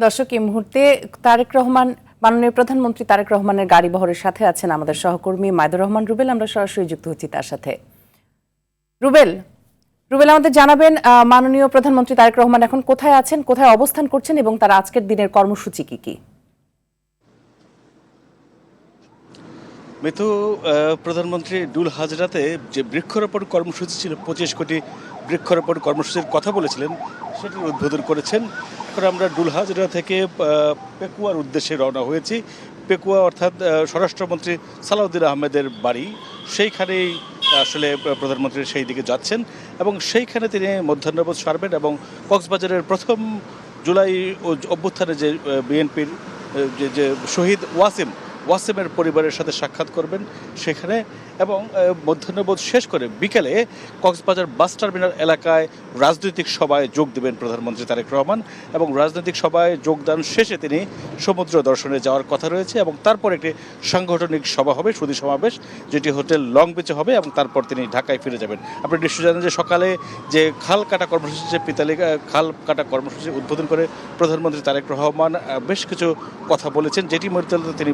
দর্শক, এই মুহূর্তে মাননীয় প্রধানমন্ত্রী তারেক রহমানের গাড়ি বহরের সাথে আছেন আমাদের সহকর্মী মাইদুর রহমান রুবেল। আমরা সরাসরি যুক্ত হচ্ছি তার সাথে। রুবেল আমাদের জানাবেন মাননীয় প্রধানমন্ত্রী তারেক রহমান এখন কোথায় আছেন, কোথায় অবস্থান করছেন এবং তার আজকের দিনের কর্মসূচি কি কি? মিথু, প্রধানমন্ত্রী ডুল হাজরাতে যে বৃক্ষরোপণ কর্মসূচি ছিল, 25 কোটি বৃক্ষরোপণ কর্মসূচির কথা বলেছিলেন, সেটির উদ্বোধন করেছেন। এখন আমরা ডুল হাজরা থেকে পেকুয়ার উদ্দেশ্যে রওনা হয়েছি। পেকুয়া অর্থাৎ স্বরাষ্ট্রমন্ত্রী সালাউদ্দিন আহমেদের বাড়ি, সেইখানেই আসলে প্রধানমন্ত্রী সেই দিকে যাচ্ছেন এবং সেইখানে তিনি মধ্যাহ্নভোজ সারবেন এবং কক্সবাজারের প্রথম জুলাই অভ্যুত্থানে যে বিএনপির যে শহীদ ওয়াসিমের পরিবারের সাথে সাক্ষাৎ করবেন সেখানে, এবং মধ্যাহ্নভোজ শেষ করে বিকেলে কক্সবাজার বাস টার্মিনাল এলাকায় রাজনৈতিক সভায় যোগ দেবেন প্রধানমন্ত্রী তারেক রহমান। এবং রাজনৈতিক সভায় যোগদান শেষে তিনি সমুদ্র দর্শনে যাওয়ার কথা রয়েছে এবং তারপর একটি সাংগঠনিক সভা হবে, সুধী সমাবেশ, যেটি হোটেল লং বিচে হবে এবং তারপর তিনি ঢাকায় ফিরে যাবেন। আপনি নিশ্চয়ই জানেন যে সকালে যে খাল কাটা কর্মসূচি, পিতালি খাল কাটা কর্মসূচি উদ্বোধন করে প্রধানমন্ত্রী তারেক রহমান বেশ কিছু কথা বলেছেন, যেটি মধ্যে তিনি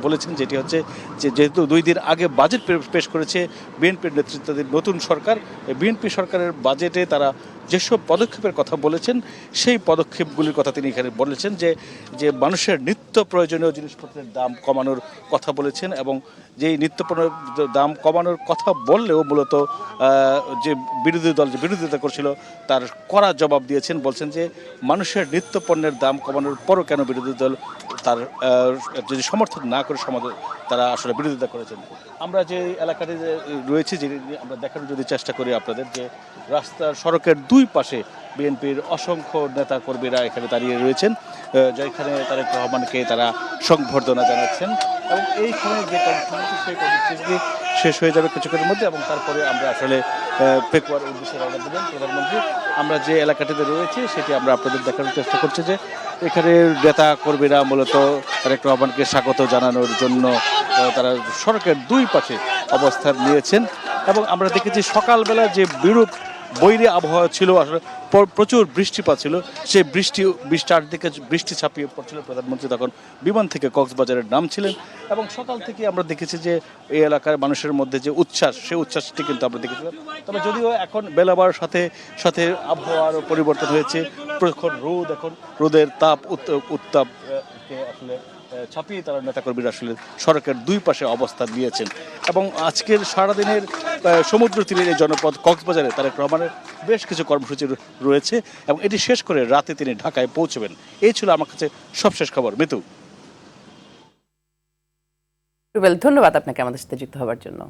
বলেছেন যেটি হচ্ছে যে যেহেতু 2 দিন আগে বাজেট পেশ করেছে বিএনপির নেতৃত্বাধীন নতুন সরকার, বিএনপি সরকারের বাজেটে তারা যেসব পদক্ষেপের কথা বলেছেন সেই পদক্ষেপগুলির কথা তিনি এখানে বলেছেন, যে মানুষের নিত্য প্রয়োজনীয় জিনিসপত্রের দাম কমানোর কথা বলেছেন এবং যেই নিত্য দাম কমানোর কথা বললেও মূলত যে বিরোধী দল যে বিরোধিতা করছিল তার কড়া জবাব দিয়েছেন। বলছেন যে মানুষের নিত্য পণ্যের দাম কমানোর পরও কেন বিরোধী দল তার যদি সমর্থন না করে তারা আসলে বিরোধিতা করেছেন। আমরা যে এলাকাতে রয়েছি, যে আমরা দেখানোর যদি চেষ্টা করি আপনাদের, যে রাস্তার সড়কের 2 পাশে বিএনপির অসংখ্য নেতা কর্মীরা এখানে দাঁড়িয়ে রয়েছেন, যেখানে তারেক রহমানকে তারা সংবর্ধনা জানাচ্ছেন এবং এইখানে যে কর্মসূচি সেই কর্মসূচি শেষ হয়ে যাবে কিছুক্ষণের মধ্যে এবং তারপরে আমরা আসলে পেকুয়ার উদ্দেশ্যে রওনা দেবেন প্রধানমন্ত্রী। আমরা যে এলাকাটিতে রয়েছি সেটি আমরা আপনাদের দেখানোর চেষ্টা করছি, যে এখানে নেতা কর্মীরা মূলত তারেক রহমানকে স্বাগত জানানোর জন্য তারা সড়কের 2 পাশে অবস্থান নিয়েছেন এবং আমরা দেখেছি সকালবেলা যে বিরূপ বৈরী আবহাওয়া ছিল, আসলে প্রচুর বৃষ্টিপাত ছিল, সেই চারদিকে বৃষ্টি ছাপিয়ে পড়ছিল। প্রধানমন্ত্রী তখন বিমান থেকে কক্সবাজারের নামছিলেন এবং সকাল থেকে আমরা দেখেছি যে এই এলাকার মানুষের মধ্যে যে উচ্ছ্বাস, সেই উচ্ছ্বাসটি কিন্তু আমরা দেখেছিলাম। তবে যদিও এখন বেলাবার সাথে সাথে আবহাওয়ারও পরিবর্তন হয়েছে, প্রখর রোদ, এখন রোদের উত্তাপকে আসলে ছাপিয়ে তারা নেতাকর্মীরা আসলে সড়কের 2 পাশে অবস্থান নিয়েছেন এবং আজকের সারাদিনের সমুদ্র তীরের এই জনপদ কক্সবাজারে তারেক রহমানের বেশ কিছু কর্মসূচি রয়েছে এবং এটি শেষ করে রাতে তিনি ঢাকায় পৌঁছবেন। এই ছিল আমার কাছে সবশেষ খবর। মিতু। রুবেল, ধন্যবাদ আপনাকে আমাদের সাথে যুক্ত হওয়ার জন্য।